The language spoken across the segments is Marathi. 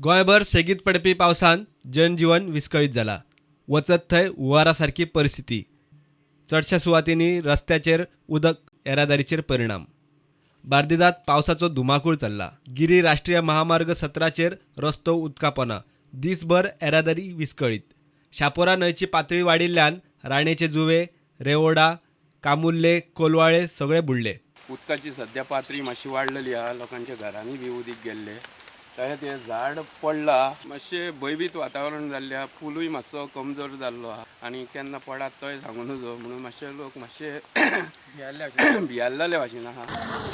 गोंयभर सेगीत पडपी पावसान जनजीवन विस्कळीत जाला. वचत थंय हुंवारासारकी परिस्थिती. चडशा सुवातींनी रस्त्याचेर उदक, येरादारीचेर परिणाम. बार्देजांत पावसाचो धुमाकूळ चल्ला. गिरी राष्ट्रीय महामार्ग 17चेर रस्तो उदकापोना. दिसभर येरादारी विस्कळीत. शापोरा न्हंयची पातळी वाडिल्ल्यान राणेचे जुवे, रेवोडा, कामुर्ले, कोलवाळे सगळे बुडले. उदकाची सध्या पातळी मातशी वाडलेली आहा. लोकांच्या घरांनी बी उदीक गेल्ले. तशें तें झाड पडलां. मातशें भयभीत वातावरण जाल्लें आहा. पुलूय मातसो कमजोर जाल्लो आहा आनी केन्ना पडात तोय सांगून नजो म्हणून मातशे लोक मातशे भियाल्ले भाशेन आहा.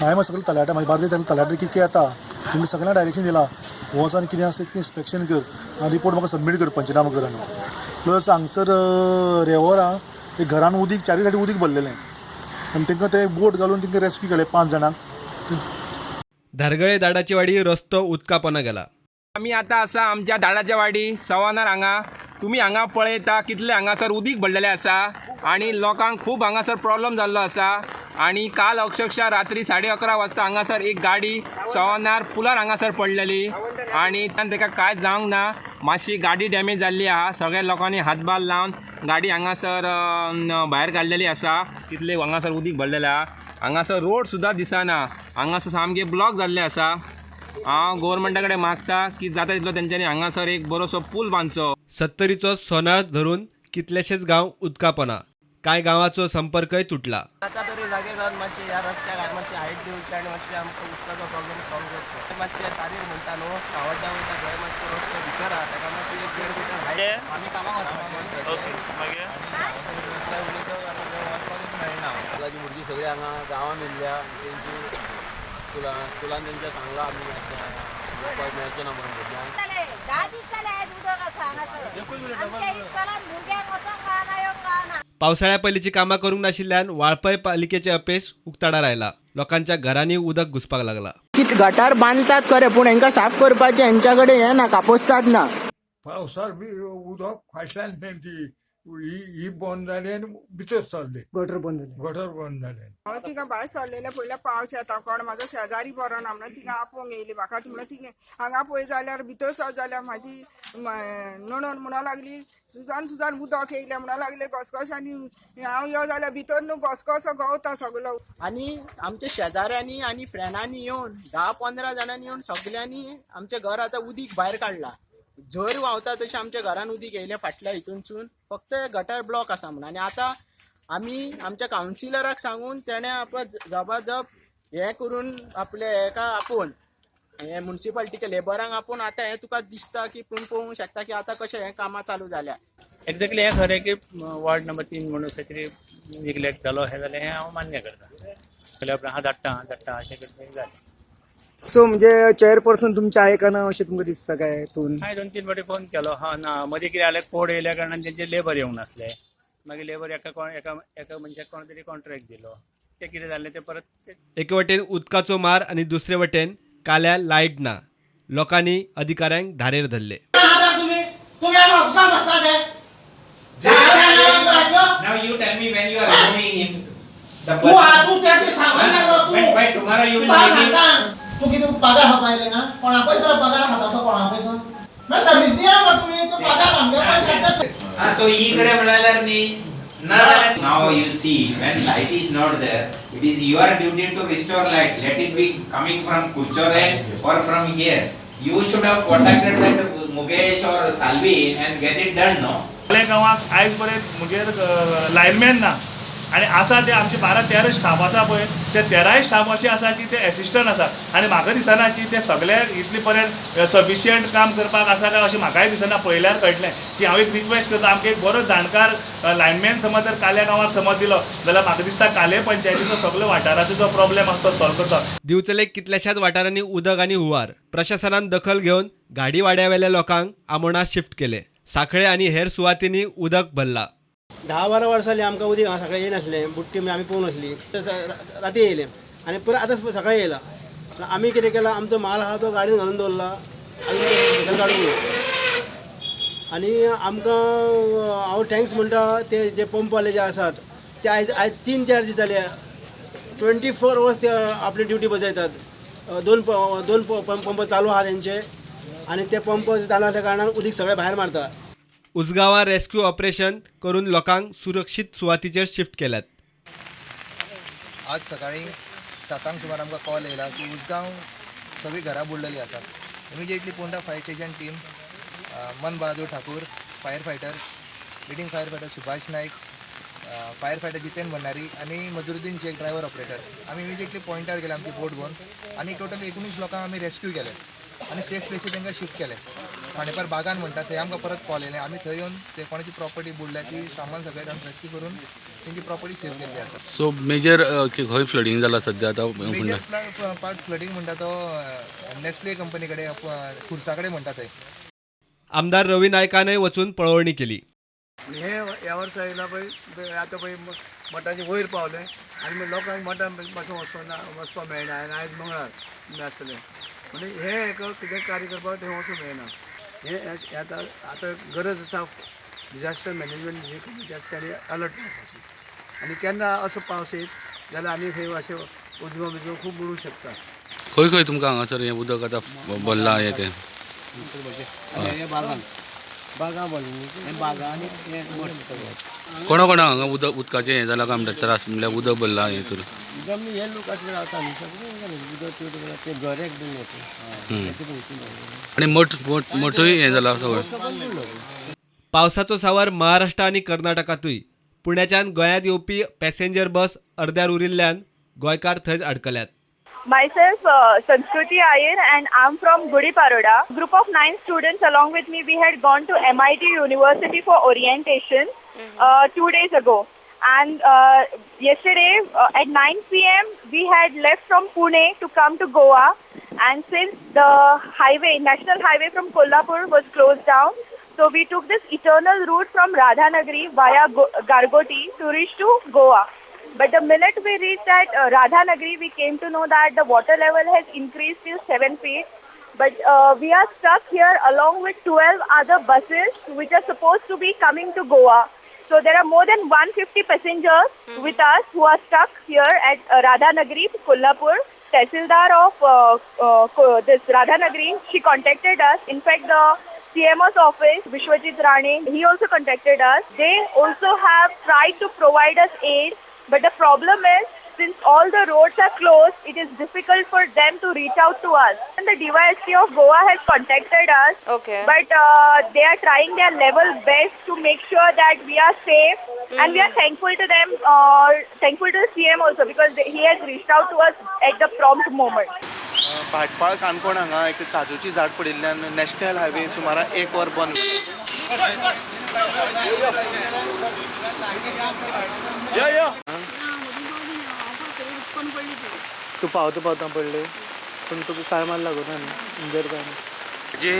हांवें मातसो सगळें तलाट्या म्हाज्या बार्देज तलाट्यान कितें येता तुमी सगळ्यांक डायरेक्शन दिलां. वच आनी कितें आसता तें इन्स्पेक्शन कर आनी रिपोर्ट म्हाका सबमीट कर पंचनामा कर. आनी प्लस हांगसर रेवोरा घरान उदीक चारी सायडी उदीक भरलेलें आनी तांकां ते बोट घालून तांकां रेस्क्यू केले 5 जाणांक. धारगळे दाडाची वाडी रस्तो उदकापोना गेला. आमी आतां आसा आमच्या दाडाच्या वाडी सवानार हांगा. तुमी हांगा पळयता कितले हांगासर उदीक भरलेलें आसा आनी लोकांक खूब हांगासर प्रॉब्लम जाल्लो आसा. आनी काल अक्षरशः रात्री 11:30 वाजता हांगासर एक गाडी सवानार पुलार हांगासर पडलेली आनी ताका कांयच जावंक ना. मातशी गाडी डॅमेज जाल्ली आहा. सगळ्या लोकांनी हातभार लावन गाडी हांगासर भायर काडलेली आसा. कितले हांगासर उदीक भरलेलें आहा. हांगासर रोड सुद्दां दिसना. हांगासर सामके ब्लॉक जाल्ले आसा. हांव गव्हर्मेंटा कडेन मागता की जाता तितलो तेंच्यांनी हांगासर एक बरोसो पूल बांदचो. 70रीचो सोनार धरून कितलेशेच गांव उदकापोना. कांय गांवांचो संपर्कय तुटला. आता तरी जागे जावन मातशें ह्या रस्त्याक मातशें हायट दिवची आनी मातशें आमकां उदकाचो प्रॉब्लेम सॉल्व करचो. मातशें तारीर म्हणटा न्हू सावड्ड्या वयता थंय मातशें रस्तो भितर आहा ताका मातशें 1.5 मिटर हायट आमी कामाक वचपाक. ओके मागीर रस्त्यार उदक आनी वचपाकूच मेळना. स्कुलाची भुरगीं सगळीं हांगा गांवांत येयल्ल्या तेंची स्कुलान तेंच्या सांगलां आमी वचपाक मेळचें ना म्हणून भुरग्यांक. 10 दीस जाले आयज उदक आसा हांगासर. आमच्या इस्कॉलान भुरग्यांक वचोंक गावना येवंक गावना. पावसाळ्या पयलींची कामां करूंक नाशिल्ल्यान वाळपय पालिकेचे अपेस उक्ताडार आयला. लोकांच्या घरांनी उदक घुसपाक लागला. कित गटार बांदतात खरे पूण हेंकां साफ करपाचें हेंच्या कडेन हें ना, कापोसतात ना. पावसार बी उदक फाटल्यान ती ही बंद जाली आनी भितर सरली. गटर बंद जाले. हांव तिका भायर सरलेले पयल्या पावस येता कोण म्हाजो शेजारी बरो ना म्हणून तिका आपोवंक येयली म्हाका. म्हणून तिका हांगा पळय जाल्यार भितर सर जाल्यार म्हाजी नणन म्हणूंक लागली सुजान उदक येयलें म्हणूंक लागले घसघशांनी. हांव यो जाल्यार भितर न्हू घसघसो गवता सगलो. आनी आमच्या शेजाऱ्यांनी आनी फ्रेंडांनी येवन 10-15 जाणांनी येवन सगल्यांनी आमचें घर आतां उदीक भायर काडलां. झर व्हांवता तशें आमच्या घरान उदीक येयलें फाटल्या हितूनसून. फक्त गटर ब्लॉक आसा म्हणून. आनी आतां आमी आमच्या कावन्सिलराक सांगून तेणें आपलो जबाजब हें करून आपले हेका आपोवन हे म्युन्सिपाल्टीच्या लेबरांक आपोवन आतां हें तुका दिसता की पूण पळोवंक शकता की आतां कशें हें कामां चालू जाल्या. एक्झॅक्टली हें खरें की वॉर्ड नंबर 3 म्हणून खंय निग्लेक्ट जालो हें जालें हें हांव मान्य करता. जाल्यार उपरांत हांव धाडटा अशें करता जालें. सो म्हणजे चेअरपर्सन तुमच्या आयकना अशें तुमकां दिसता काय? हांवें 2-3 फावटी फोन केलो. हा ना मदीं कितें जालें कोड येयल्या कारणान तेंचे लेबर येवंक नासले. मागीर लेबर एका मनशाक कोण तरी कॉन्ट्रॅक्ट दिलो. तें कितें जालें तें परत एके वटेन उदकाचो मार आनी दुसरे वटेन काल्या लायट ना. लोकांनी अधिकाऱ्यांक धारेर धरले. Now you tell me when you are removing him. By tomorrow you will meet him. तू किती पगार हापायले ना कोणा पैसा पगार खाता तो कोणा पैसा मैं सर्विस दिया मग तुम्ही तो पगार आमच्या पण हा तो इकडे म्हणाल्यार नी ना. Now you see when light is not there, it is your duty to restore light. Let it be coming from Kuchore or from here. You should have contacted that Mukesh or Salvi and get it done, no? आपल्या गांवांत आयज पर्यंत मुगेर लायनमॅन ना आनी आसा ते आमचे 12-13 स्टाफ आसा पळय ते 13 स्टाफ अशें आसा की ते एसिस्टंट आसा. आनी म्हाका दिसना की ते सगळे इतले पर्यंत सफिशियंट काम करपाक आसा काय अशें म्हाकाय दिसना. पळयल्यार कळटलें की हांव एक रिक्वेस्ट करता आमकां एक बरो जाणकार लायनमॅन समज जर काल्या गांवांत समज दिलो जाल्यार म्हाका दिसता काले पंचायतीचो सगळो वाठाराचो जो प्रॉब्लेम आसा तो सॉल्व करता. दिवचले कितल्याशाच वाठारांनी उदक आनी हुंवार. प्रशासनान दखल घेवन गाडी वाड्यावेल्या लोकांक आमोणा शिफ्ट केले. सांखळे आनी हेर सुवातींनी उदक भरला. 10-12 वर्सां जालीं आमकां उदीक हांगा सकाळीं येयनासलें. बुट्टी आमी पळोवंक नासली. राती येयलें आनी परत आतां सकाळीं येयला. आमी कितें केलां आमचो माल आहा तो गाडयेन घालून दवरला आनी काडून आनी आमकां हांव टँक्स म्हणटा ते जे पंपवाले जे आसात ते आयज 3-4 दीस जाले 24 अवर्स ते आपली ड्युटी बजयतात. दोन पंप चालू आहा तेंचे आणि ते पंप चालू असल्या कारणान उदीक सगळे भायर मारता. उजगांवां रेस्क्यू ऑपरेशन करून लोकांक सुरक्षीत सुवातीचेर शिफ्ट केल्यात. आज सकाळी 7 सुमार आमकां कॉल येयला की उजगांव सगळीं घरां बुडलेलीं आसात. Immediately Ponda fire station team, Man Bahadur Thakur firefighter, leading firefighter Subhash Naik, firefighter Jiten Bhandari आणि मजुरुद्दीन शेख ड्रायव्हर ऑपरेटर आम्ही इमिजिएटली पॉइंटार गेले आमची बोट घेवन आणि टोटल 19 लोकांक आमी रेस्क्यू केले आणि सेफ प्लेसीर तांकां शिफ्ट केले. खांडेपार बागान म्हणटा थंय आमकां परत कॉल येयले. आमी थंय येवन ते कोणाची प्रॉपर्टी बुडल्या ती सामान सगळें जावन रेस्क्यू करून तेंची प्रॉपर्टी सेव केल्ली आसा. सो मेजर खंय फ्लडिंग जाला सध्या आतां? मेजर पार्ट फ्लडिंग म्हणटा तो नेस्ले कंपनी कडेन खुर्सा कडेन म्हणटा थंय. आमदार रवी नायकानय वचून पळवणी केली. हे ह्या वर्सा येयला पळय आतां पळय मठाचे वयर पावले आनी लोकांक मठान पासून वचपाक मेळना. आनी आयज मंगळार आसतलें म्हणजे हे एक कितें कार्य करपाक थंय वचूंक मेळना. हे आतां गरज आसा डिजास्टर मॅनेजमेंट जी कमिटी आसा ताणी अलर्ट करपाची. आनी केन्ना असो पावस येत जाल्यार आनी थंय अशें उजो बिजो खूब बुडूंक शकता. खंय खंय तुमकां हांगासर हें उदक आतां भरलां हें तें? कोणा कोणाक हांगा उदकाचें हें जालां काय म्हणटा त्रास म्हणल्यार उदक भरलां हें तर? हे लोक आसले रावता न्ही सगळे उदक ते घर एकदम आनी मठूय हें जालां सगळें. पावसाचो सावर महाराष्ट्र आणि कर्नाटकातूय. पुण्याच्यान गोंयांत येवपी पॅसेंजर बस अर्द्यार उरिल्ल्यान गोंयकार थंयच अडकल्यात. Myself, Sanskriti Iyer, and I'm from Gudi Paroda. Group of 9 students along with me, we had gone to MIT University for orientation 2 days ago. And yesterday at 9 p.m. we had left from Pune to come to Goa. And since the national highway from Kolhapur was closed down, so we took this eternal route from Radhanagari via Gargoti to reach to Goa. But the minute we reached at Radhanagari, we came to know that the water level has increased till 7 feet. But we are stuck here along with 12 other buses which are supposed to be coming to Goa. So there are more than 150 passengers with us who are stuck here at Radhanagari, Kolhapur. Tehsildar of this Radhanagari, she contacted us. In fact, the CMO's office, Vishwajit Rane, he also contacted us. They also have tried to provide us aid. But the problem is, since all the roads are closed, it is difficult for them to reach out to us. And the DYSP of Goa has contacted us. Okay. But they are trying their level best to make sure that we are safe. And we are thankful to them, thankful to the CM also, because he has reached out to us at the prompt moment. Bhatpal Canacona हांगा एक काजूची झाड पडिल्ल्यान नॅशनल हायवे सुमार 1 वर बंद. तू पावता पडले पण तुका काय मार लागून इंजर काय जे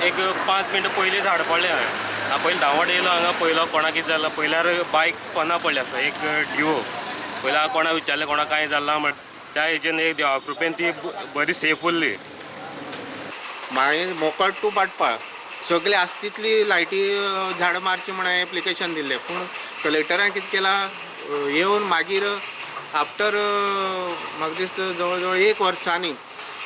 एक 5 मिनटां पयलीं झाड पडलें हांवें पयलीं धांवत येयलो हांगा पयलो कोणाक कितें जालां पयल्यार बायक पोंदा पडली आसा एक डिओ. पयलीं हांव कोणाक विचारलें कोणाक कांय जालां म्हण त्या हेजेन एक देवा कृपेन ती बरी सेफ उरली. मागीर मोकळ टू भाटपाळ सगळे आसा तितली लायटी झाडां मारची म्हणून एप्लिकेशन दिल्लें पूण कलेक्टरान कितें केलां येवन मागीर आफ्टर म्हाका दिसता जवळ जवळ 1 वर्सांनी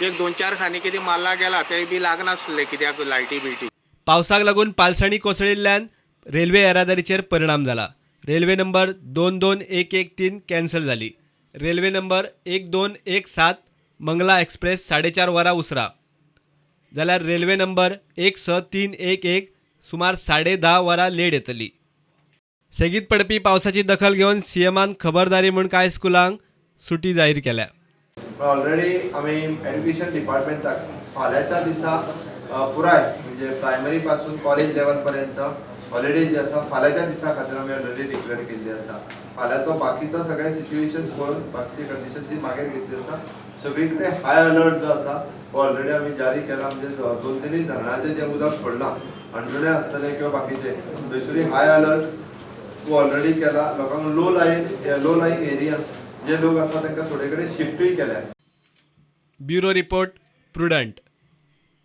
एक 2-4 खांदी कितें मारला गेला तेय बी लागनासले कित्याक लायटी बिटी. पावसाक लागून पालसणी कोसळिल्ल्यान रेल्वे येरादारीचेर परिणाम जाला. रेल्वे नंबर 22113 कॅन्सल जाली. रेल्वे नंबर 1217 मंगला एक्सप्रेस 4.5 वरां उसरा जाल्यार रेल्वे नंबर 16311 सुमार 10:30 वरां लेट येतली. सेगीत पडपी पावसाची दखल घेवन सीएमान खबरदारी म्हूण कांय स्कुलांक सुटी जाहीर केल्या. ऑलरेडी आम्ही एज्युकेशन डिपार्टमेंटाक फाल्यांच्या दिसा पुराय म्हणजे प्रायमरी पासून कॉलेज लेवल पर्यंत हॉलिडे जी आसा फाल्यांच्या दिसा खातीर आमी ऑलरेडी डिक्लेअर केल्ली आसा. फाल्यांचो बाकीचो सगळे सिच्युएशन पळोवन बाकीची कंडिशन जी मागीर घेतली आसा सगळी कडेन हाय अलर्ट जो आसा तो ऑलरेडी आमी जारी केला. म्हणजे 2-3 धरणाचें जें उदक सोडलां अंडुणे आसतलें किंवा बाकीचे थंयसरूय हाय अलर्ट तो ऑलरेडी केला. लोकांक लो लायन एरिया जे लोक आसा तांकां थोडे कडेन शिफ्टूय केल्या. Bureau report prudent.